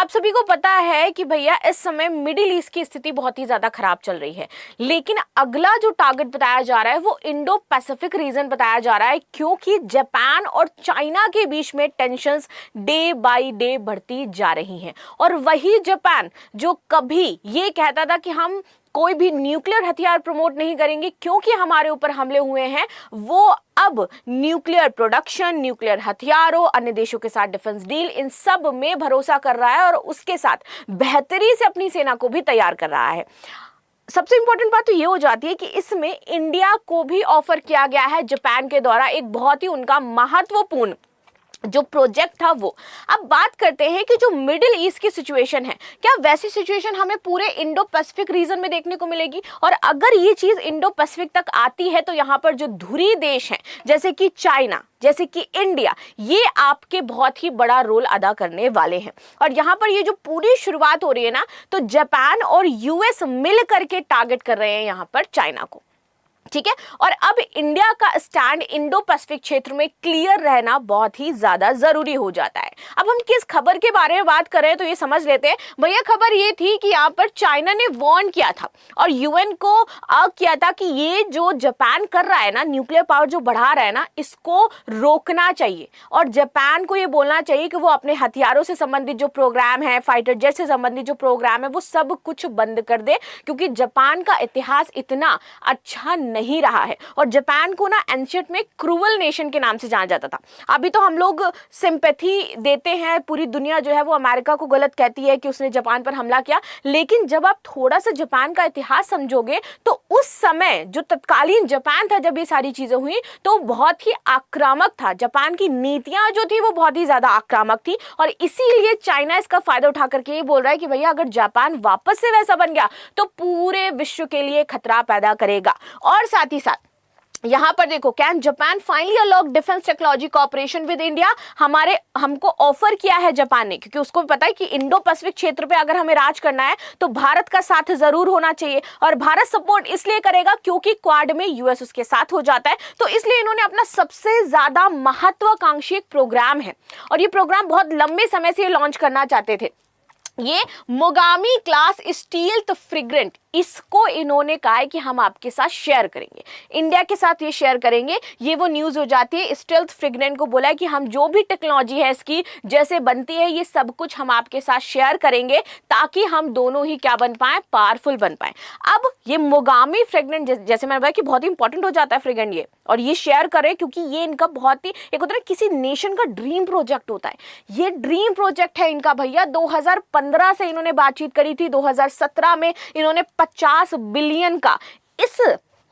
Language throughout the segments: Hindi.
आप सभी को पता है कि भैया इस समय मिडिल ईस्ट की स्थिति बहुत ही ज्यादा खराब चल रही है, लेकिन अगला जो टारगेट बताया जा रहा है वो इंडो पैसिफिक रीजन बताया जा रहा है, क्योंकि जापान और चाइना के बीच में टेंशंस डे बाय डे बढ़ती जा रही हैं। और वही जापान जो कभी ये कहता था कि हम कोई भी न्यूक्लियर हथियार प्रमोट नहीं करेंगे क्योंकि हमारे ऊपर हमले हुए हैं, वो अब न्यूक्लियर प्रोडक्शन, न्यूक्लियर हथियारों, अन्य देशों के साथ डिफेंस डील, इन सब में भरोसा कर रहा है और उसके साथ बेहतरी से अपनी सेना को भी तैयार कर रहा है। सबसे इंपॉर्टेंट बात तो ये हो जाती है कि इसमें इंडिया को भी ऑफर किया गया है जापान के द्वारा एक बहुत ही उनका महत्वपूर्ण जो प्रोजेक्ट था वो। अब बात करते हैं कि जो मिडिल ईस्ट की सिचुएशन है, क्या वैसी सिचुएशन हमें पूरे इंडो पैसिफिक रीजन में देखने को मिलेगी? और अगर ये चीज इंडो पैसिफिक तक आती है तो यहाँ पर जो धुरी देश हैं जैसे कि चाइना, जैसे कि इंडिया, ये आपके बहुत ही बड़ा रोल अदा करने वाले हैं। और यहाँ पर ये जो पूरी शुरुआत हो रही है ना, तो जापान और यूएस मिल करके टारगेट कर रहे हैं यहाँ पर चाइना को, ठीक है। और अब इंडिया का स्टैंड इंडो पैसिफिक क्षेत्र में क्लियर रहना बहुत ही ज्यादा जरूरी हो जाता है। अब हम किस खबर के बारे में बात कर रहे हैं तो ये समझ लेते हैं। भैया खबर ये थी कि यहाँ पर चाइना ने वार्न किया था और यूएन को किया था कि ये जो जापान कर रहा है ना, न्यूक्लियर पावर जो बढ़ा रहा है ना, इसको रोकना चाहिए और जापान को ये बोलना चाहिए कि वो अपने हथियारों से संबंधित जो प्रोग्राम है, फाइटर जेट से संबंधित जो प्रोग्राम है, वो सब कुछ बंद कर दे, क्योंकि जापान का इतिहास इतना अच्छा नहीं रहा है। और जापान को ना एंशिएंट में क्रूवल नेशन के नाम से जाना जाता था। अभी तो हम लोग सिंपैथी देते हैं, पूरी दुनिया जो है वो अमेरिका को गलत कहती है कि उसने जापान पर हमला किया, लेकिन जब आप थोड़ा सा जापान का इतिहास समझोगे तो उस समय जो तत्कालीन जापान था, जब ये सारी चीजें हुई तो बहुत ही आक्रामक था। जापान की नीतियां जो थी वो बहुत ही ज्यादा आक्रामक थी और इसीलिए चाइना इसका फायदा उठा करके ये बोल रहा है कि भैया अगर जापान वापस से वैसा बन गया तो पूरे विश्व के लिए खतरा पैदा करेगा। और साथ ही साथ यहां पर देखो, can Japan finally unlock defence technology cooperation with India, हमको ऑफर किया है जापान ने, क्योंकि उसको पता है कि इंडो पैसिफिक क्षेत्र पे अगर हमें राज करना है तो भारत का साथ जरूर होना चाहिए। और भारत सपोर्ट इसलिए करेगा क्योंकि क्वाड में यूएस उसके साथ हो जाता है, तो इसलिए इन्होंने अपना सबसे ज्यादा महत्वाकांक्षी एक प्रोग्राम है और ये प्रोग्राम बहुत लंबे समय से लॉन्च करना चाहते थे। ये मोगामी क्लास स्टील्थ फ्रिगेंट, इसको इन्होंने कहा है कि हम आपके साथ शेयर करेंगे, इंडिया के साथ ये शेयर करेंगे। ये वो न्यूज हो जाती है। स्टील्थ फ्रिगेंट को बोला है कि हम जो भी टेक्नोलॉजी है इसकी जैसे बनती है ये सब कुछ हम आपके साथ शेयर करेंगे ताकि हम दोनों ही क्या बन पाए, पावरफुल बन पाए। अब ये मोगामी फ्रिगेंट जैसे मैंने बताया कि बहुत ही इंपॉर्टेंट हो जाता है फ्रिगेंट ये, और ये शेयर करे क्योंकि ये इनका बहुत ही एक होता है किसी नेशन का ड्रीम प्रोजेक्ट होता है। ये ड्रीम प्रोजेक्ट है इनका भैया। 2015 से इन्होंने बातचीत करी थी, 2017 में इन्होंने 50 बिलियन का इस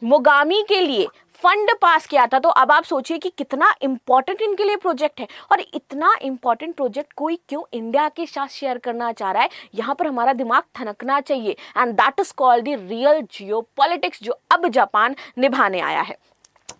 मोगामी के लिए फंड पास किया था। तो अब आप सोचिए कि कितना इंपॉर्टेंट इनके लिए प्रोजेक्ट है और इतना इंपॉर्टेंट प्रोजेक्ट कोई क्यों इंडिया के साथ शेयर करना चाह रहा है, यहां पर हमारा दिमाग ठनकना चाहिए। And that is called the real geopolitics जो अब जापान निभाने आया है।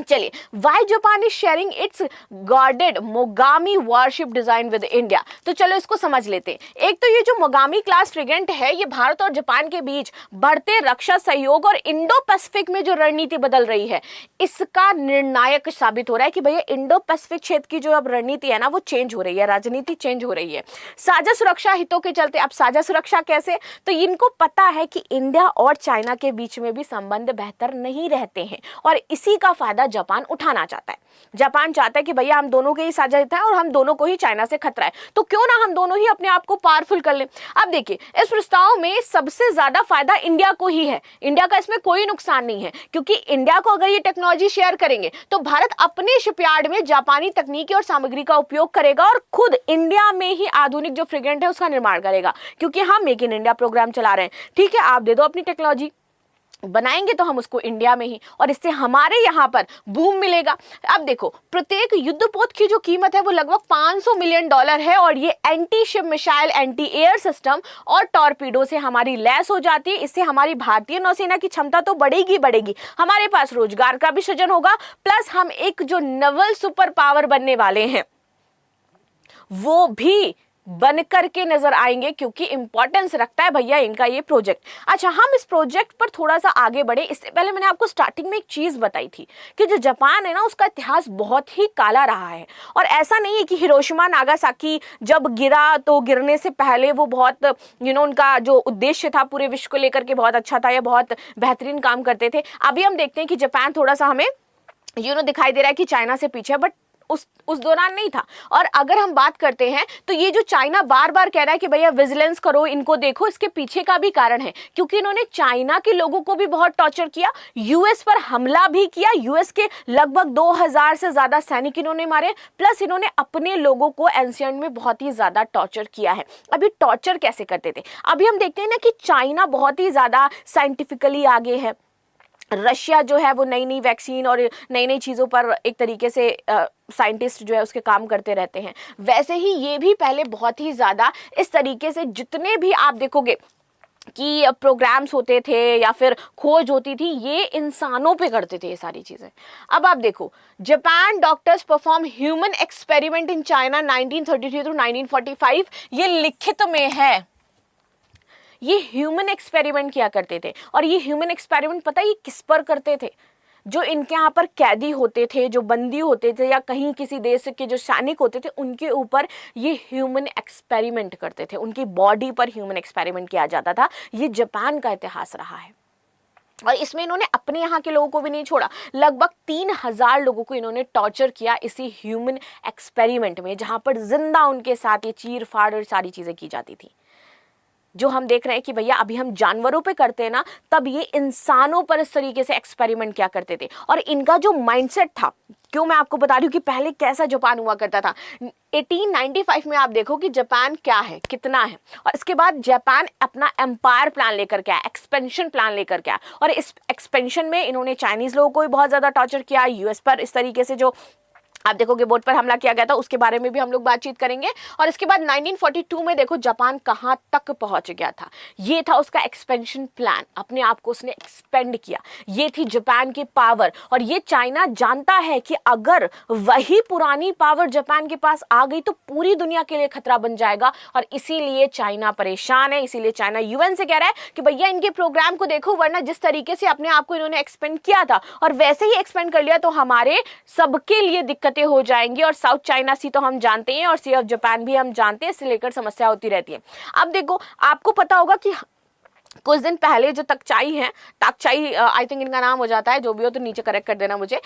चलिए, Y Japan is sharing it's guarded Mogami worship design with India, तो चलो इसको समझ लेते हैं। एक तो ये जो मोगामी क्लास फ्रिगेंट है ये भारत और जापान के बीच बढ़ते रक्षा सहयोग और इंडो पैसिफिक में जो रणनीति बदल रही है इसका निर्णायक साबित हो रहा है कि भैया इंडो पैसिफिक क्षेत्र की जो अब रणनीति है ना वो चेंज हो रही है, राजनीति चेंज हो रही है साझा सुरक्षा हितों के चलते। अब साझा सुरक्षा कैसे, तो इनको पता है कि इंडिया और चाइना के बीच में भी संबंध बेहतर नहीं रहते हैं और इसी का फायदा जापान उठाना चाहता है। जापान चाहता है कि भैया हम दोनों के ही साझा हित है और हम दोनों को ही चाइना से खतरा है, तो क्यों ना हम दोनों ही अपने आप को पावरफुल कर लें। अब देखिए, इस प्रस्ताव में सबसे ज्यादा फायदा इंडिया को ही है। इंडिया का इसमें कोई नुकसान नहीं है, क्योंकि इंडिया को अगर ये टेक्नोलॉजी शेयर करेंगे तो भारत अपने शिपयार्ड में जापानी तकनीकी और सामग्री का उपयोग करेगा और खुद इंडिया में ही आधुनिक जो फ्रिगेंट है उसका निर्माण करेगा, क्योंकि हम मेक इन इंडिया प्रोग्राम चला रहे हैं। ठीक है, आप दे दो अपनी टेक्नोलॉजी, बनाएंगे तो हम उसको इंडिया में ही, और इससे हमारे यहाँ पर बूम मिलेगा। अब देखो, प्रत्येक युद्धपोत की जो कीमत है वो लगभग $500 मिलियन है और ये anti ship missile, anti air system और टॉर्पीडो से हमारी लैस हो जाती है। इससे हमारी भारतीय नौसेना की क्षमता तो बढ़ेगी, हमारे पास रोजगार का भी सृजन होगा, प्लस हम एक जो नवल सुपर पावर बनने वाले हैं वो भी बन करके नजर आएंगे, क्योंकि इंपॉर्टेंस रखता है भैया इनका ये प्रोजेक्ट। अच्छा, हम इस प्रोजेक्ट पर थोड़ा सा आगे बढ़े, इससे पहले मैंने आपको स्टार्टिंग में एक चीज बताई थी कि जो जापान है ना, उसका इतिहास बहुत ही काला रहा है। और ऐसा नहीं है कि हिरोशिमा नागासाकी जब गिरा तो गिरने से पहले वो बहुत उनका जो उद्देश्य था पूरे विश्व को लेकर के बहुत अच्छा था या बहुत बेहतरीन काम करते थे। अभी हम देखते हैं कि जापान थोड़ा सा हमें दिखाई दे रहा है कि चाइना से पीछे, बट उस दौरान नहीं था। और अगर हम बात करते हैं तो ये जो चाइना बार बार कह रहा है कि भैया विजिलेंस करो, इनको देखो, इसके पीछे का भी कारण है, क्योंकि इन्होंने चाइना के लोगों को भी बहुत टॉर्चर किया, यूएस पर हमला भी किया, यूएस के लगभग 2000 से ज्यादा सैनिक इन्होंने मारे, प्लस इन्होंने अपने लोगों को एंशियंट में बहुत ही ज्यादा टॉर्चर किया है। अभी टॉर्चर कैसे करते थे, अभी हम देखते हैं ना कि चाइना बहुत ही ज्यादा साइंटिफिकली आगे है, रशिया जो है वो नई नई वैक्सीन और नई नई चीज़ों पर एक तरीके से साइंटिस्ट जो है उसके काम करते रहते हैं। वैसे ही ये भी पहले बहुत ही ज़्यादा इस तरीके से जितने भी आप देखोगे कि प्रोग्राम्स होते थे या फिर खोज होती थी, ये इंसानों पे करते थे ये सारी चीज़ें। अब आप देखो, Japan doctors perform human experiment in China 1933 to 1945, ये लिखित में है। ये ह्यूमन एक्सपेरिमेंट किया करते थे, और ये ह्यूमन एक्सपेरिमेंट पता है ये किस पर करते थे? जो इनके यहाँ पर कैदी होते थे, जो बंदी होते थे, या कहीं किसी देश के जो सैनिक होते थे, उनके ऊपर ये ह्यूमन एक्सपेरिमेंट करते थे, उनकी बॉडी पर ह्यूमन एक्सपेरिमेंट किया जाता था। ये जापान का इतिहास रहा है। और इसमें इन्होंने अपने यहाँ के लोगों को भी नहीं छोड़ा, लगभग 3000 लोगों को इन्होंने टॉर्चर किया इसी ह्यूमन एक्सपेरिमेंट में, जहाँ पर जिंदा उनके साथ ये चीर फाड़ और सारी चीज़ें की जाती थी। जो हम देख रहे हैं कि भैया अभी हम जानवरों पे करते हैं ना, तब ये इंसानों पर इस तरीके से एक्सपेरिमेंट क्या करते थे। और इनका जो माइंडसेट था, क्यों मैं आपको बता रही हूँ कि पहले कैसा जापान हुआ करता था। 1895 में आप देखो कि जापान क्या है, कितना है, और इसके बाद जापान अपना एम्पायर प्लान लेकर के आया, एक्सपेंशन प्लान लेकर के आया, और इस एक्सपेंशन में इन्होंने चाइनीज लोगों को भी बहुत ज्यादा टॉर्चर किया, यूएस पर इस तरीके से जो आप देखोगे बोट पर हमला किया गया था, उसके बारे में भी हम लोग बातचीत करेंगे। और इसके बाद 1942 में देखो जापान कहां तक पहुंच गया था। ये था उसका एक्सपेंशन प्लान, अपने आप को उसने एक्सपेंड किया, ये थी जापान की पावर। और ये चाइना जानता है कि अगर वही पुरानी पावर जापान के पास आ गई तो पूरी दुनिया के लिए खतरा बन जाएगा, और इसीलिए चाइना परेशान है। इसीलिए चाइना यूएन से कह रहा है कि भैया इनके प्रोग्राम को देखो, वरना जिस तरीके से अपने आप को इन्होंने एक्सपेंड किया था और वैसे ही एक्सपेंड कर लिया तो हमारे सबके लिए दिक्कत हो जाएंगी। और साउथ चाइना सी तो हम जानते हैं, और सी ऑफ जापान भी हम जानते हैं, इससे लेकर समस्या होती रहती है। अब देखो, आपको पता होगा कि कुछ दिन पहले जो तकचाई है, ताकचाई आई थिंक इनका नाम हो जाता है, जो भी हो तो नीचे करेक्ट कर देना मुझे,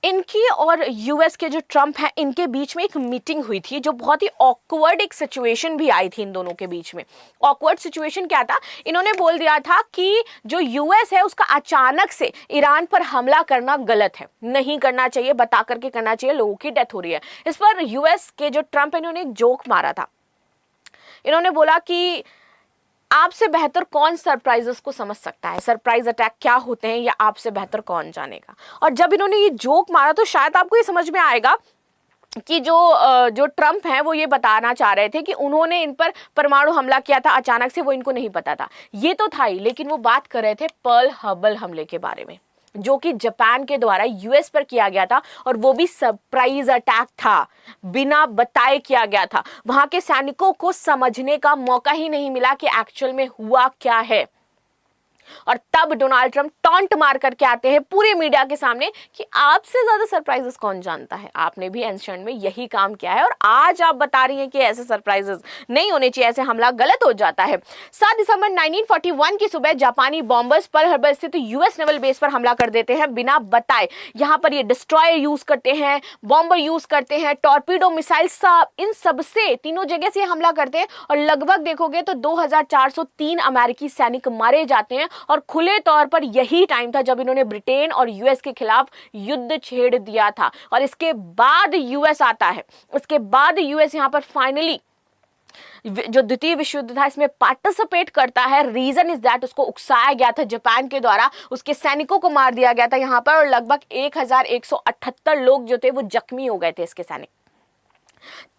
इनकी और यूएस के जो ट्रम्प हैं, इनके बीच में एक मीटिंग हुई थी, जो बहुत ही ऑकवर्ड एक सिचुएशन भी आई थी इन दोनों के बीच में। ऑकवर्ड सिचुएशन क्या था? इन्होंने बोल दिया था कि जो यूएस है उसका अचानक से ईरान पर हमला करना गलत है, नहीं करना चाहिए, बता करके करना चाहिए, लोगों की डेथ हो रही है। इस पर यूएस के जो ट्रम्प है, इन्होंने एक जोक मारा था। इन्होंने बोला कि आपसे बेहतर कौन सरप्राइजेस को समझ सकता है, सरप्राइज अटैक क्या होते हैं, या आपसे बेहतर कौन जानेगा। और जब इन्होंने ये जोक मारा तो शायद आपको ये समझ में आएगा कि जो ट्रम्प हैं वो ये बताना चाह रहे थे कि उन्होंने इन पर परमाणु हमला किया था अचानक से, वो इनको नहीं पता था। ये तो था ही, लेकिन वो बात कर रहे थे पर्ल हार्बर हमले के बारे में, जो कि जापान के द्वारा यूएस पर किया गया था, और वो भी सरप्राइज अटैक था, बिना बताए किया गया था। वहां के सैनिकों को समझने का मौका ही नहीं मिला कि एक्चुअल में हुआ क्या है। और तब डोनाल्ड ट्रंप टॉन्ट मार करके आते हैं पूरे मीडिया के सामने कि आपसे ज्यादा सरप्राइजेस कौन जानता है, आपने भी एंशिएंट में यही काम किया है, और आज आप बता रही हैं कि ऐसे सरप्राइजेस नहीं होने चाहिए, ऐसे हमला गलत हो जाता है। 7 दिसंबर 1941 की सुबह जापानी बॉम्बर्स पर्ल हार्बर स्थित यूएस नेवल बेस पर हमला कर देते हैं बिना बताए। यहाँ पर ये डिस्ट्रॉयर यूज करते हैं, बॉम्बर यूज करते हैं, टॉर्पीडो मिसाइल, सब इन सबसे तीनों जगह से हमला करते हैं, और लगभग देखोगे तो 2403 अमेरिकी सैनिक मारे जाते हैं। और खुले तौर पर यही टाइम था जब इन्होंने ब्रिटेन और यूएस के खिलाफ युद्ध छेड़ दिया था। और इसके बाद यूएस आता है, इसके बाद यूएस यहां पर फाइनली जो द्वितीय विश्व युद्ध था इसमें पार्टिसिपेट करता है। रीजन इज दैट उसको उकसाया गया था जापान के द्वारा, उसके सैनिकों को मार दिया गया था यहां पर, और लगभग 1178 लोग जो थे वो जख्मी हो गए थे इसके सैनिक।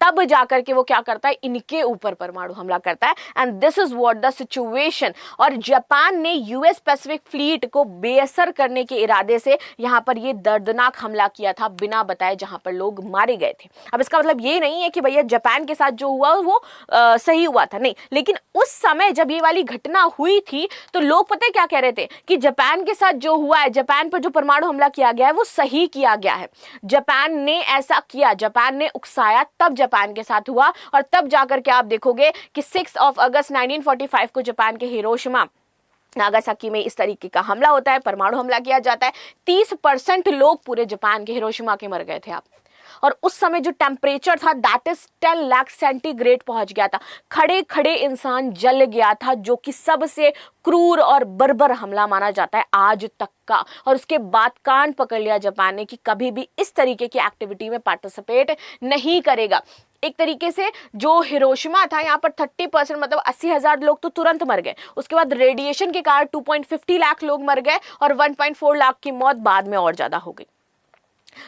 तब जाकर के वो क्या करता है, इनके ऊपर परमाणु हमला करता है। And this is what the situation. और जापान ने यूएस पैसिफिक फ्लीट को बेअसर करने के इरादे से यहाँ पर ये दर्दनाक हमला किया था बिना बताए, जहां पर लोग मारे गए थे। अब इसका मतलब ये नहीं है कि भैया जापान के साथ जो हुआ वो सही हुआ था, नहीं, लेकिन उस समय जब ये वाली घटना हुई थी तो लोग पता है क्या कह रहे थे कि जापान के साथ जो हुआ है, जापान पर जो परमाणु हमला किया गया है वो सही किया गया है, जापान ने ऐसा किया, जापान ने उकसाया, तब जापान के साथ हुआ। और तब जाकर के आप देखोगे कि 6 अगस्त 1945 को जापान के हिरोशिमा नागासाकी में इस तरीके का हमला होता है, परमाणु हमला किया जाता है। 30% लोग पूरे जापान के हिरोशिमा के मर गए थे आप। और उस समय जो टेम्परेचर था दैट इज 10 लाख सेंटीग्रेड पहुंच गया था, खड़े खड़े इंसान जल गया था, जो कि सबसे क्रूर और बर्बर हमला माना जाता है आज तक का। और उसके बाद कान पकड़ लिया जापान ने कि कभी भी इस तरीके की एक्टिविटी में पार्टिसिपेट नहीं करेगा। एक तरीके से जो हिरोशिमा था यहाँ पर 30% मतलब 80,000 लोग तो तुरंत मर गए, उसके बाद रेडिएशन के कारण 2.50 लाख लोग मर गए और 1.4 लाख की मौत बाद में और ज्यादा हो गई।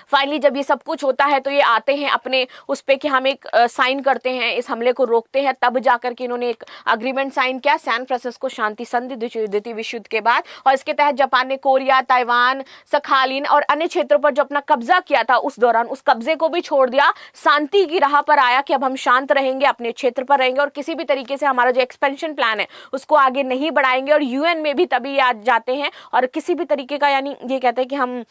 फाइनली जब ये सब कुछ होता है तो ये आते हैं अपने उस पे कि हम एक साइन करते हैं, इस हमले को रोकते हैं। तब जाकर के इन्होंने एक अग्रीमेंट साइन किया, सैन फ्रांसिस्को शांति संधि द्वितीय विश्व युद्ध के बाद। और इसके तहत जापान ने कोरिया, ताइवान, सखालिन और अन्य क्षेत्रों पर जो अपना कब्जा किया था उस दौरान उस कब्जे को भी छोड़ दिया, शांति की राह पर आया कि अब हम शांत रहेंगे, अपने क्षेत्र पर रहेंगे और किसी भी तरीके से हमारा जो एक्सपेंशन प्लान है उसको आगे नहीं बढ़ाएंगे। और यूएन में भी तभी आ जाते हैं और किसी भी तरीके का, यानी ये कहते हैं कि हम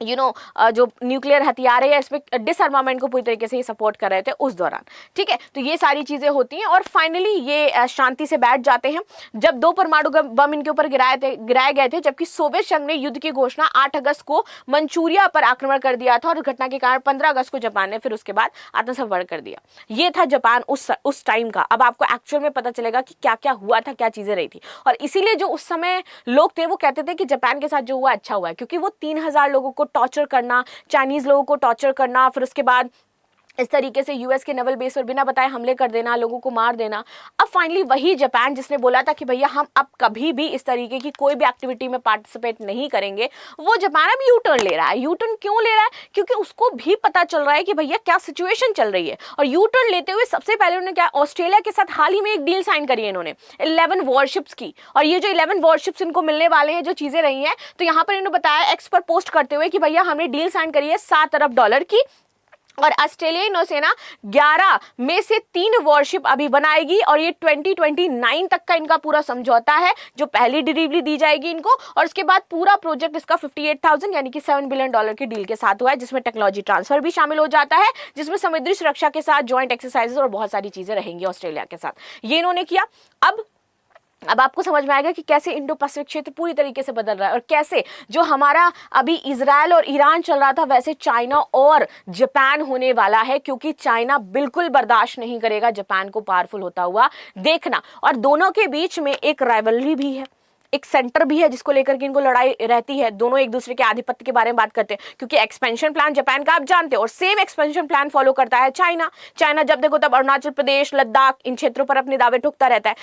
जो न्यूक्लियर हथियार है इस पे डिसआर्मामेंट को पूरी तरीके से ये सपोर्ट कर रहे थे उस दौरान। ठीक है, तो ये सारी चीजें होती हैं और फाइनली ये शांति से बैठ जाते हैं। जब 2 परमाणु बम इनके ऊपर गिराए गए थे, जबकि सोवियत संघ ने युद्ध की घोषणा 8 अगस्त को मंचूरिया पर आक्रमण कर दिया था और घटना के कारण 15 अगस्त को जापान ने फिर उसके बाद आत्मसमर्पण कर दिया। ये था जापान उस टाइम का। अब आपको एक्चुअल में पता चलेगा कि क्या क्या हुआ था, क्या चीजें रही थी। और इसीलिए जो उस समय लोग थे वो कहते थे कि जापान के साथ जो हुआ अच्छा हुआ है, क्योंकि वो 3000 लोगों को टॉर्चर करना, चाइनीज लोगों को टॉर्चर करना, फिर उसके बाद इस तरीके से यूएस के नेवल बेस पर बिना बताए हमले कर देना, लोगों को मार देना। अब फाइनली वही जापान जिसने बोला था कि भैया हम अब कभी भी इस तरीके की कोई भी एक्टिविटी में पार्टिसिपेट नहीं करेंगे, वो जापान अब यू टर्न ले रहा है। यू टर्न क्यों ले रहा है? क्योंकि उसको भी पता चल रहा है कि भैया क्या सिचुएशन चल रही है। और यू टर्न लेते हुए सबसे पहले उन्होंने क्या, ऑस्ट्रेलिया के साथ हाल ही में एक डील साइन करी है इन्होंने 11 वॉरशिप्स की। और ये जो 11 वॉरशिप्स इनको मिलने वाले हैं, जो चीजें रही हैं, तो यहाँ पर इन्होंने बताया एक्स पर पोस्ट करते हुए कि भैया हमने डील साइन करी है $7 अरब की और ऑस्ट्रेलियाई नौसेना 11 में से 3 वॉरशिप अभी बनाएगी और ये 2029 तक का इनका पूरा समझौता है, जो पहली डिलीवरी दी जाएगी इनको। और उसके बाद पूरा प्रोजेक्ट इसका 58,000 यानी कि $7 बिलियन की डील के साथ हुआ है, जिसमें टेक्नोलॉजी ट्रांसफर भी शामिल हो जाता है, जिसमें समुद्री सुरक्षा के साथ ज्वाइंट एक्सरसाइजेस और बहुत सारी चीजें रहेंगी ऑस्ट्रेलिया के साथ। ये इन्होंने किया। अब आपको समझ में आएगा कि कैसे इंडो पैसिफिक क्षेत्र पूरी तरीके से बदल रहा है और कैसे जो हमारा अभी इजराइल और ईरान चल रहा था वैसे चाइना और जापान होने वाला है, क्योंकि चाइना बिल्कुल बर्दाश्त नहीं करेगा जापान को पावरफुल होता हुआ देखना। और दोनों के बीच में एक राइवलरी भी है, एक सेंटर भी है जिसको लेकर के इनको लड़ाई रहती है। दोनों एक दूसरे के आधिपत्य के बारे में बात करते हैं, क्योंकि एक्सपेंशन प्लान जापान का आप जानते हो और सेम एक्सपेंशन प्लान फॉलो करता है चाइना। चाइना जब देखो तब अरुणाचल प्रदेश, लद्दाख इन क्षेत्रों पर अपने दावे ठोकता रहता है।